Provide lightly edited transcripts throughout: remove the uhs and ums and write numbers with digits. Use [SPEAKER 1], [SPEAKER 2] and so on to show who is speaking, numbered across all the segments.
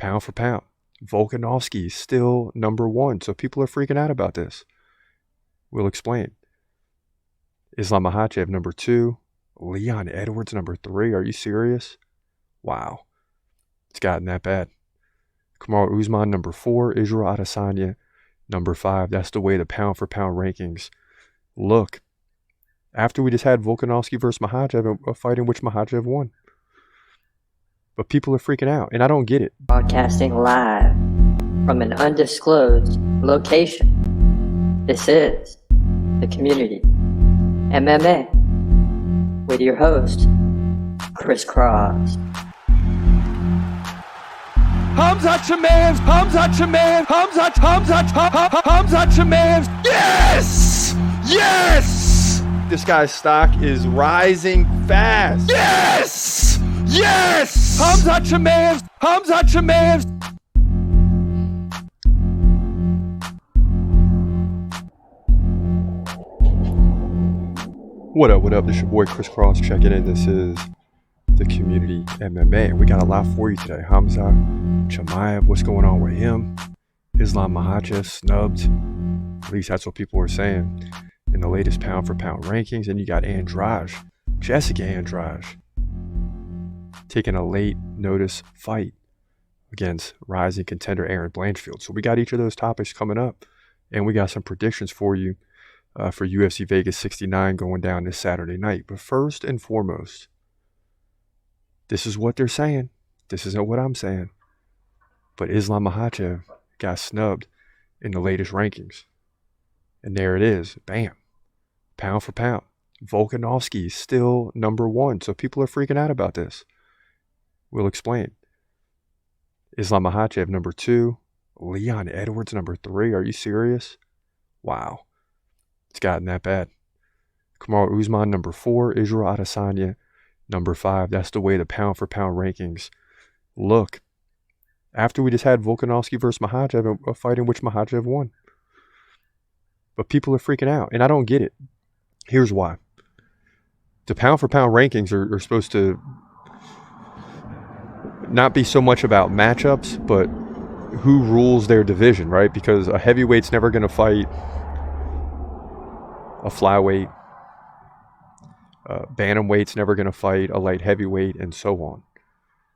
[SPEAKER 1] pound for pound. Volkanovski is still number one. So people are freaking out about this. We'll explain. Islam Makhachev, number 2. Leon Edwards, number 3. Are you serious? Wow. It's gotten that bad. Kamaru Usman, number 4. Israel Adesanya, number 5. That's the way the pound-for-pound rankings look. After we just had Volkanovski versus Makhachev, a fight in which Makhachev won. But people are freaking out, and I don't get it.
[SPEAKER 2] Broadcasting live from an undisclosed location. This is The Community MMA with your host, Chris Cross.
[SPEAKER 3] Hamzat Chimaev, Hamzat Chimaev, Hamzat Chimaev. Yes! Yes!
[SPEAKER 1] This guy's stock is rising fast.
[SPEAKER 3] Yes! Yes! Hamzat Chimaev, Hamzat Chimaev.
[SPEAKER 1] What up? This is your boy Chris Cross checking in. This is The Community MMA, and we got a lot for you today. Hamzat Chimaev, what's going on with him? Islam Makhachev snubbed. At least that's what people are saying in the latest pound-for-pound rankings. And you got Jessica Andrade, taking a late notice fight against rising contender Aaron Blanchfield. So we got each of those topics coming up, and we got some predictions for you for UFC Vegas 69 going down this Saturday night. But first and foremost, this is what they're saying. This isn't what I'm saying. But Islam Makhachev got snubbed in the latest rankings. And there it is. Bam. Pound for pound. Volkanovski is still number 1. So people are freaking out about this. We'll explain. Islam Makhachev, number 2. Leon Edwards, number 3. Are you serious? Wow. It's gotten that bad. Kamaru Usman, number 4. Israel Adesanya, number 5. That's the way the pound-for-pound rankings look. After we just had Volkanovski versus Makhachev, a fight in which Makhachev won. But people are freaking out, and I don't get it. Here's why. The pound-for-pound rankings are supposed to not be so much about matchups, but who rules their division, right? Because a heavyweight's never going to fight a flyweight. Bantamweight's never going to fight a light heavyweight, and so on.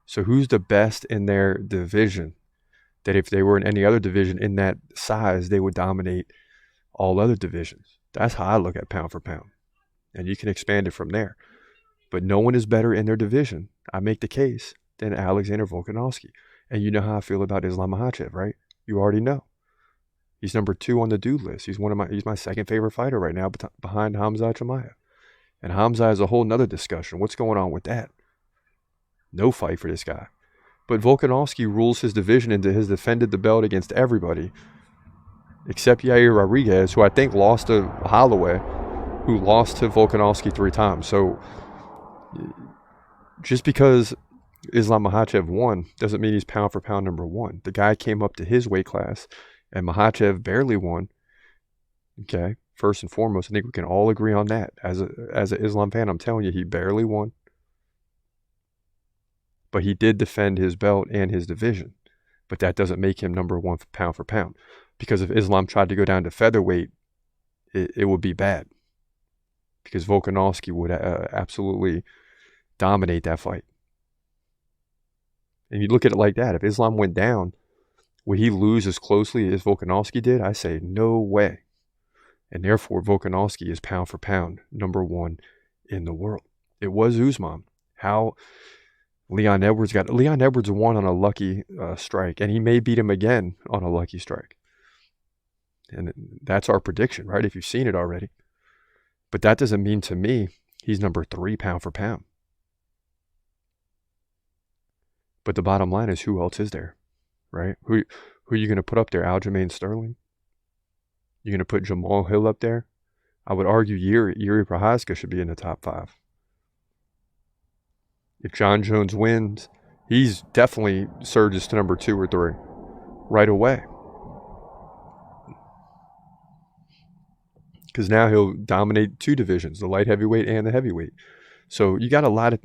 [SPEAKER 1] So who's the best in their division that if they were in any other division in that size, they would dominate all other divisions? That's how I look at pound for pound. And you can expand it from there. But no one is better in their division, I make the case, than Alexander Volkanovski. And you know how I feel about Islam Makhachev, right? You already know. He's number 2 on the dude list. He's my second favorite fighter right now, behind Hamzat Chimaev. And Hamza is a whole nother discussion. What's going on with that? No fight for this guy. But Volkanovski rules his division and has defended the belt against everybody except Yair Rodriguez, who I think lost to Holloway, who lost to Volkanovski 3 times. So just because Islam Makhachev won doesn't mean he's pound for pound number 1. The guy came up to his weight class, and Makhachev barely won. Okay, first and foremost, I think we can all agree on that. As an Islam fan, I'm telling you, he barely won. But he did defend his belt and his division. But that doesn't make him number 1 for pound. Because if Islam tried to go down to featherweight, it would be bad. Because Volkanovski would absolutely dominate that fight. And you look at it like that. If Islam went down, would he lose as closely as Volkanovski did? I say no way. And therefore, Volkanovski is pound for pound number 1 in the world. It was Usman. How Leon Edwards won on a lucky strike, and he may beat him again on a lucky strike. And that's our prediction, right? If you've seen it already. But that doesn't mean to me he's number 3 pound for pound. But the bottom line is, who else is there, right? Who are you going to put up there? Aljamain Sterling? You're going to put Jamal Hill up there? I would argue Yuri Prochazka should be in the top 5. If John Jones wins, he's definitely surges to number 2 or 3 right away. Because now he'll dominate 2 divisions, the light heavyweight and the heavyweight. So you got a lot of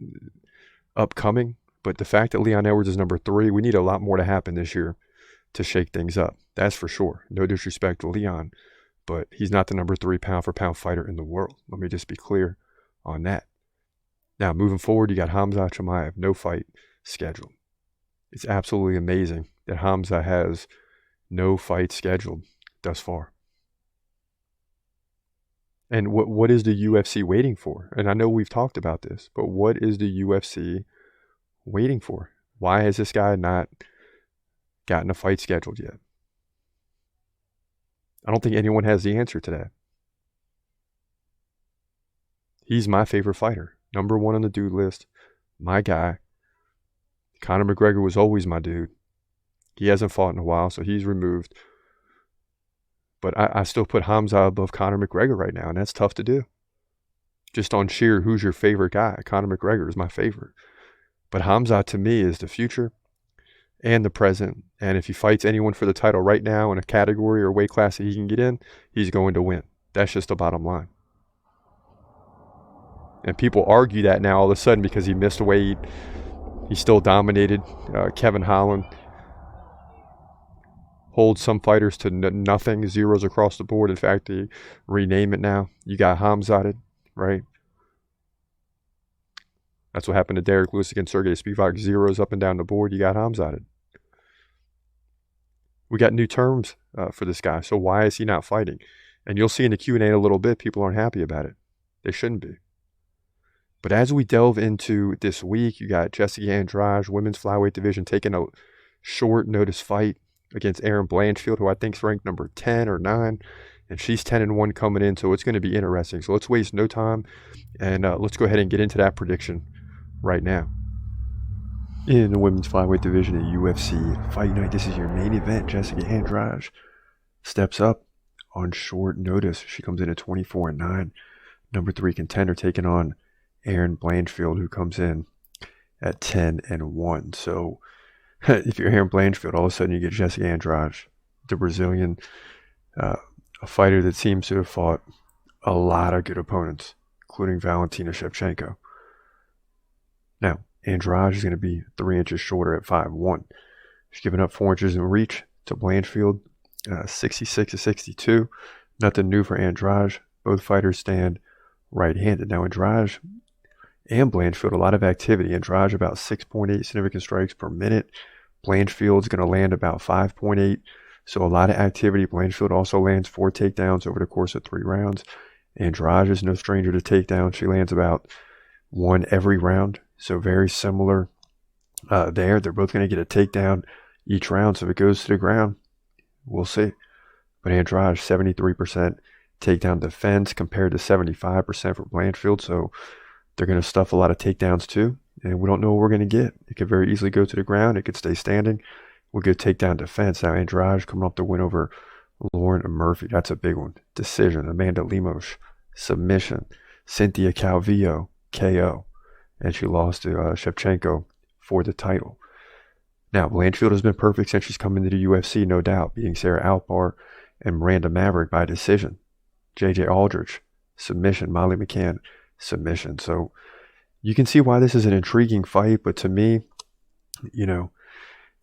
[SPEAKER 1] upcoming But the fact that Leon Edwards is number 3, we need a lot more to happen this year to shake things up. That's for sure. No disrespect to Leon, but he's not the number 3 pound-for-pound fighter in the world. Let me just be clear on that. Now, moving forward, you got Khamzat Chimaev, no fight scheduled. It's absolutely amazing that Khamzat has no fight scheduled thus far. And what is the UFC waiting for? And I know we've talked about this, but what is the UFC waiting for? Why has this guy not gotten a fight scheduled yet? I don't think anyone has the answer to that. He's my favorite fighter. Number 1 on the dude list. My guy. Conor McGregor was always my dude. He hasn't fought in a while, so he's removed. But I still put Khamzat above Conor McGregor right now, and that's tough to do. Just on sheer who's your favorite guy. Conor McGregor is my favorite. But Khamzat to me is the future and the present. And if he fights anyone for the title right now in a category or weight class that he can get in, he's going to win. That's just the bottom line. And people argue that now all of a sudden because he missed weight. He still dominated. Kevin Holland holds some fighters to nothing, zeros across the board. In fact, they rename it now. You got Khamzat, right? That's what happened to Derek Lewis against Sergey Spivak. Zeros up and down the board. You got Khamzat. We got new terms for this guy. So why is he not fighting? And you'll see in the Q&A in a little bit, people aren't happy about it. They shouldn't be. But as we delve into this week, you got Jessica Andrade, women's flyweight division, taking a short notice fight against Erin Blanchfield, who I think is ranked number 10 or 9. And she's 10-1 coming in, so it's going to be interesting. So let's waste no time, and let's go ahead and get into that prediction right now. In the women's flyweight division at UFC Fight Night, this is your main event. Jessica Andrade steps up on short notice. She comes in at 24-9, number 3 contender, taking on Erin Blanchfield, who comes in at 10-1. So if you're Erin Blanchfield, all of a sudden you get Jessica Andrade, the Brazilian, a fighter that seems to have fought a lot of good opponents, including Valentina Shevchenko. Now, Andrade is going to be 3 inches shorter at 5'1". She's giving up 4 inches in reach to Blanchfield, 66-62. Nothing new for Andrade. Both fighters stand right-handed. Now, Andrade and Blanchfield, a lot of activity. Andrade about 6.8 significant strikes per minute. Blanchfield's going to land about 5.8. So a lot of activity. Blanchfield also lands 4 takedowns over the course of 3 rounds. Andrade is no stranger to takedowns. She lands about 1 every round. So very similar there. They're both going to get a takedown each round. So if it goes to the ground, we'll see. But Andrade, 73% takedown defense compared to 75% for Blanchfield. So they're going to stuff a lot of takedowns too. And we don't know what we're going to get. It could very easily go to the ground. It could stay standing. We'll get takedown defense. Now Andrade coming up to win over Lauren Murphy. That's a big one. Decision. Amanda Lemos, submission. Cynthia Calvillo, KO. And she lost to Shevchenko for the title. Now, Blanchfield has been perfect since she's come into the UFC, no doubt, beating Sarah Alpar and Miranda Maverick by decision. JJ Aldrich, submission. Molly McCann, submission. So you can see why this is an intriguing fight, but to me, you know,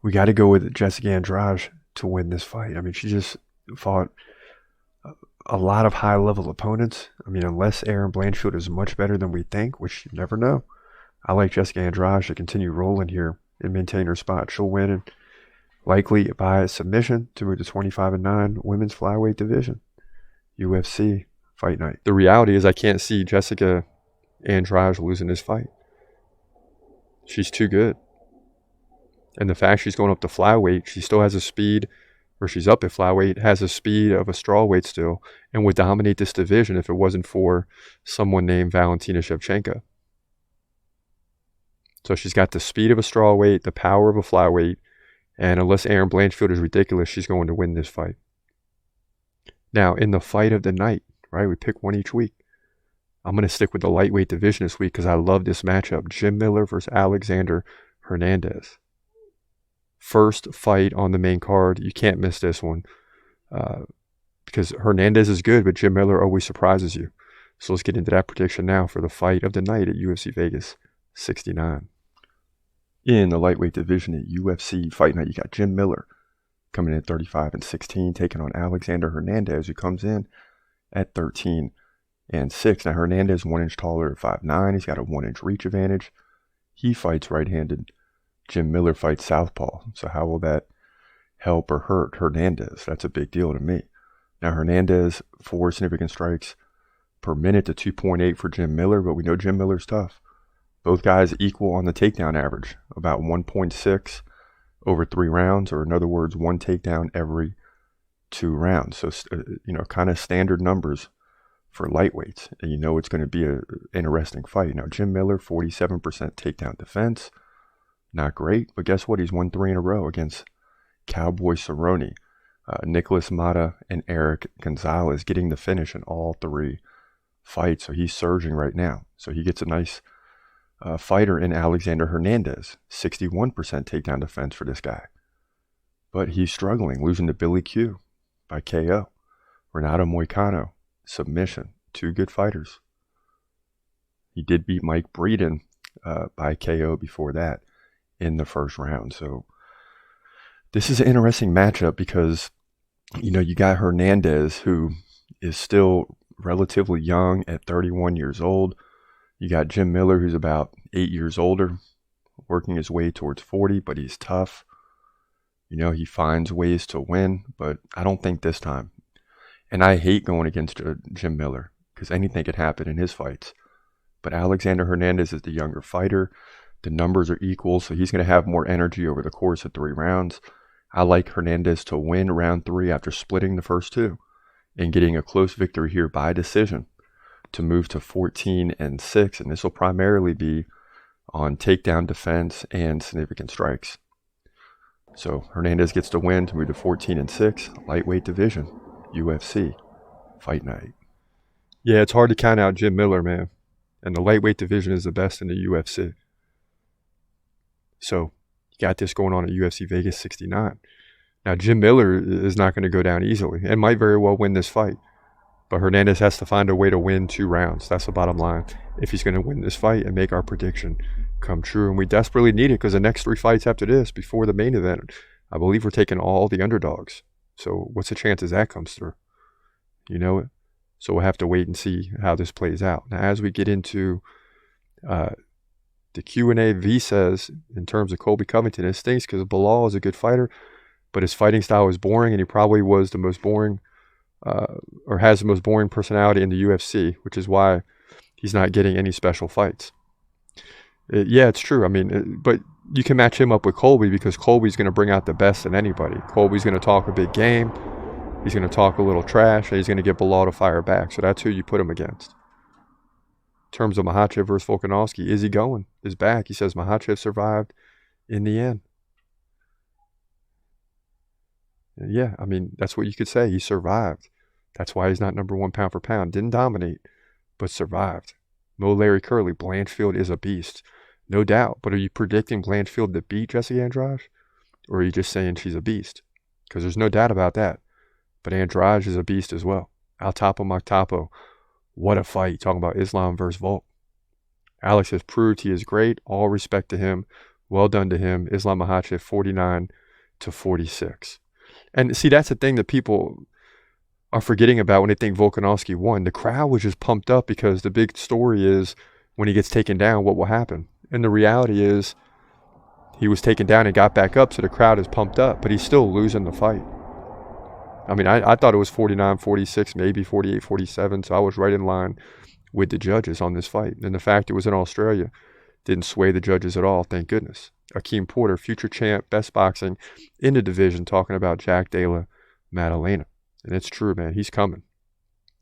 [SPEAKER 1] we got to go with Jessica Andrade to win this fight. I mean, she just fought a lot of high-level opponents. I mean, unless Erin Blanchfield is much better than we think, which you never know, I like Jessica Andrade to continue rolling here and maintain her spot. She'll win and likely by submission to move to 25-9 women's flyweight division. UFC Fight Night. The reality is I can't see Jessica Andrade losing this fight. She's too good. And the fact she's going up to flyweight, she still has a speed, or she's up at flyweight, has a speed of a strawweight still, and would dominate this division if it wasn't for someone named Valentina Shevchenko. So she's got the speed of a strawweight, the power of a flyweight, and unless Erin Blanchfield is ridiculous, she's going to win this fight. Now, in the fight of the night, right, we pick one each week. I'm going to stick with the lightweight division this week because I love this matchup. Jim Miller versus Alexander Hernandez. First fight on the main card. You can't miss this one because Hernandez is good, but Jim Miller always surprises you. So let's get into that prediction now for the fight of the night at UFC Vegas 69. In the lightweight division at UFC Fight Night, you got Jim Miller coming in at 35-16, taking on Alexander Hernandez, who comes in at 13-6. Now, Hernandez 1 inch taller at 5'9". He's got a 1 inch reach advantage. He fights right-handed. Jim Miller fights southpaw. So how will that help or hurt Hernandez? That's a big deal to me. Now, Hernandez, 4 significant strikes per minute to 2.8 for Jim Miller, but we know Jim Miller's tough. Both guys equal on the takedown average, about 1.6 over 3 rounds, or in other words, 1 takedown every 2 rounds. So, kind of standard numbers for lightweights. And it's going to be an interesting fight. Now, Jim Miller, 47% takedown defense. Not great, but guess what? He's won 3 in a row against Cowboy Cerrone, Nicholas Mata, and Eric Gonzalez, getting the finish in all 3 fights. So he's surging right now. So he gets a nice fighter in Alexander Hernandez, 61% takedown defense for this guy. But he's struggling, losing to Billy Q by KO. Renato Moicano, submission. 2 good fighters. He did beat Mike Breeden by KO before that in the first round. So this is an interesting matchup because, you got Hernandez, who is still relatively young at 31 years old. You got Jim Miller, who's about 8 years older, working his way towards 40, but he's tough. He finds ways to win, but I don't think this time. And I hate going against Jim Miller because anything could happen in his fights. But Alexander Hernandez is the younger fighter. The numbers are equal, so he's going to have more energy over the course of 3 rounds. I like Hernandez to win round 3 after splitting the first 2 and getting a close victory here by decision to move to 14-6, and this will primarily be on takedown defense and significant strikes. So Hernandez gets to win to move to 14-6, lightweight division, UFC Fight Night. Yeah, it's hard to count out Jim Miller, man, and the lightweight division is the best in the UFC. So you got this going on at UFC Vegas 69. Now, Jim Miller is not going to go down easily and might very well win this fight. But Hernandez has to find a way to win 2 rounds. That's the bottom line. If he's going to win this fight and make our prediction come true. And we desperately need it because the next 3 fights after this, before the main event, I believe we're taking all the underdogs. So what's the chances that comes through? So we'll have to wait and see how this plays out. Now, as we get into the Q&A, V says, in terms of Colby Covington, it stinks because Bilal is a good fighter, but his fighting style is boring, and he probably was the most boring or has the most boring personality in the UFC, which is why he's not getting any special fights. Yeah, it's true. But you can match him up with Colby because Colby's going to bring out the best in anybody. Colby's going to talk a big game. He's going to talk a little trash, and he's going to get Bilal to fire back. So that's who you put him against. In terms of Makhachev versus Volkanovski, is he going? Is back. He says Makhachev survived in the end. Yeah, that's what you could say. He survived. That's why he's not number 1 pound for pound. Didn't dominate, but survived. Mo Larry Curly, Blanchfield is a beast. No doubt. But are you predicting Blanchfield to beat Jessica Andrade? Or are you just saying she's a beast? Because there's no doubt about that. But Andrade is a beast as well. Al Topo Mactapo. What a fight. Talking about Islam versus Volk. Alex has proved he is great. All respect to him. Well done to him. Islam Makhachev, 49-46. And see, that's the thing that people are forgetting about when they think Volkanovski won. The crowd was just pumped up because the big story is when he gets taken down, what will happen? And the reality is he was taken down and got back up, so the crowd is pumped up, but he's still losing the fight. I thought it was 49-46, maybe 48-47, so I was right in line with the judges on this fight. And the fact it was in Australia didn't sway the judges at all, thank goodness. Akeem Porter, future champ, best boxing in the division, talking about Jack Della Maddalena. And it's true, man. He's coming.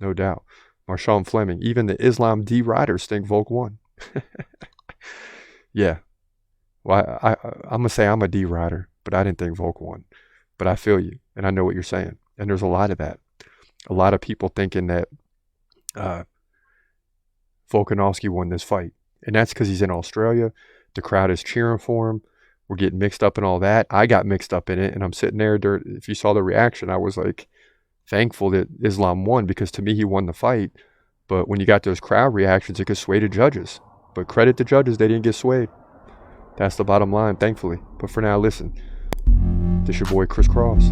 [SPEAKER 1] No doubt. Marshawn Fleming, even the Islam D riders think Volk won. Yeah. Well, I'm going to say I'm a D rider, but I didn't think Volk won. But I feel you, and I know what you're saying. And there's a lot of that. A lot of people thinking that Volkanovski won this fight. And that's because he's in Australia. The crowd is cheering for him. We're getting mixed up in all that. I got mixed up in it, and I'm sitting there. If you saw the reaction, I was like thankful that Islam won because to me he won the fight. But when you got those crowd reactions, it could sway the judges. But credit the judges, they didn't get swayed. That's the bottom line, thankfully. But for now, listen. This your boy Chris Cross.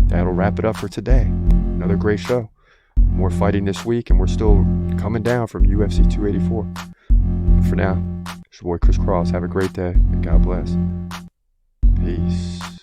[SPEAKER 1] That'll wrap it up for today. Another great show. More fighting this week, and we're still coming down from UFC 284. But for now, it's your boy Chris Cross. Have a great day, and God bless. Peace.